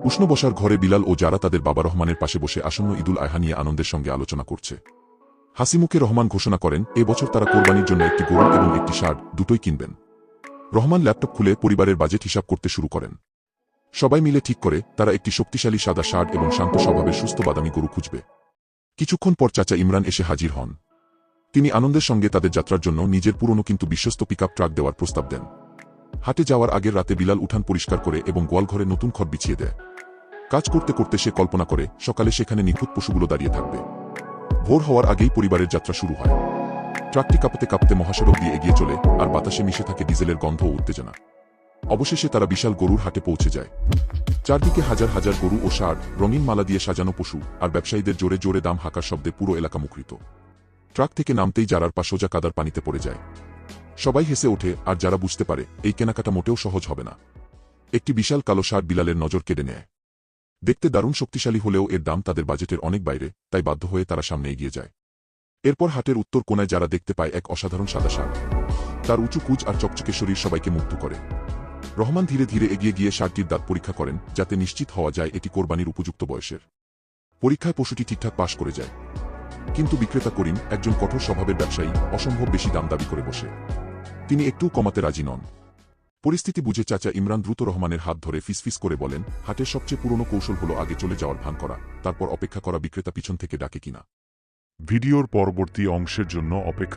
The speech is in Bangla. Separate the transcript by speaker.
Speaker 1: উষ্ণ বসার ঘরে বিলাল ও যারা তাদের বাবা রহমানের পাশে বসে আসন্ন ঈদুল আয়হা নিয়ে আনন্দের সঙ্গে আলোচনা করছে। হাসিমুখে রহমান ঘোষণা করেন, এ বছর তারা কোরবানির জন্য একটি গরু এবং একটি ষাঁড় দুটোই কিনবেন। রহমান ল্যাপটপ খুলে পরিবারের বাজেট হিসাব করতে শুরু করেন। সবাই মিলে ঠিক করে তারা একটি শক্তিশালী সাদা ষাঁড় এবং শান্ত স্বভাবের সুস্থ বাদামি গরু খুঁজবে। কিছুক্ষণ পর চাচা ইমরান এসে হাজির হন। তিনি আনন্দের সঙ্গে তাদের যাত্রার জন্য নিজের পুরনো কিন্তু বিশ্বস্ত পিকআপ ট্রাক দেওয়ার প্রস্তাব দেন। হাটে যাওয়ার আগের রাতে বিলাল উঠান পরিষ্কার করে এবং গোয়ালঘরে নতুন খড় বিছিয়ে দেয়। কাজ করতে করতে সে কল্পনা করে সকালে সেখানে নিখুঁত পশুগুলো দাঁড়িয়ে থাকবে। ভোর হওয়ার আগেই পরিবারের যাত্রা শুরু হয়। ট্রাকটি কাঁপতে কাঁপতে মহাসড়ক দিয়ে এগিয়ে চলে, আর বাতাসে মিশে থাকে ডিজেলের গন্ধ ও উত্তেজনা। অবশেষে তারা বিশাল গরুর হাটে পৌঁছে যায়। চারদিকে হাজার হাজার গরু ও ষাঁড়, রঙিন মালা দিয়ে সাজানো পশু, আর ব্যবসায়ীদের জোরে জোরে দাম হাঁকার শব্দে পুরো এলাকা মুখরিত। ট্রাক থেকে নামতেই যারার পা সোজা কাদার পানিতে পড়ে যায়। সবাই হেসে ওঠে, আর যারা বুঝতে পারে এই কেনাকাটা মোটেও সহজ হবে না। একটি বিশাল কালো ষাঁড় বিলালের নজর কেড়ে নেয়। দেখতে দারুণ শক্তিশালী হলেও এর দাম তাদের বাজেটের অনেক বাইরে, তাই বাধ্য হয়ে তারা সামনে এগিয়ে যায়। এরপর হাটের উত্তর কোণায় যারা দেখতে পায় এক অসাধারণ সাদা ষাঁড়। তার উঁচু কুঁজ আর চকচকে শরীর সবাইকে মুগ্ধ করে। রহমান ধীরে ধীরে এগিয়ে গিয়ে ষাঁড়টির দাঁত পরীক্ষা করেন, যাতে নিশ্চিত হওয়া যায় এটি কোরবানির উপযুক্ত বয়সের। পরীক্ষায় পশুটি ঠিকঠাক পাশ করে যায়। কিন্তু বিক্রেতা করিম, একজন কঠোর স্বভাবের ব্যবসায়ী, অসম্ভব বেশি দাম দাবি করে বসে। তিনি একটুও কমাতে রাজি নন। পরিস্থিতি বুঝে চাচা ইমরান দ্রুত রহমানের হাত ধরে ফিসফিস করে বলেন, হাটের সবচেয়ে পুরনো কৌশল হলো আগে চলে যাওয়ার ভান করা, তারপর অপেক্ষা করা বিক্রেতা পিছন থেকে ডাকে কিনা।
Speaker 2: ভিডিওর পরবর্তী অংশের জন্য অপেক্ষা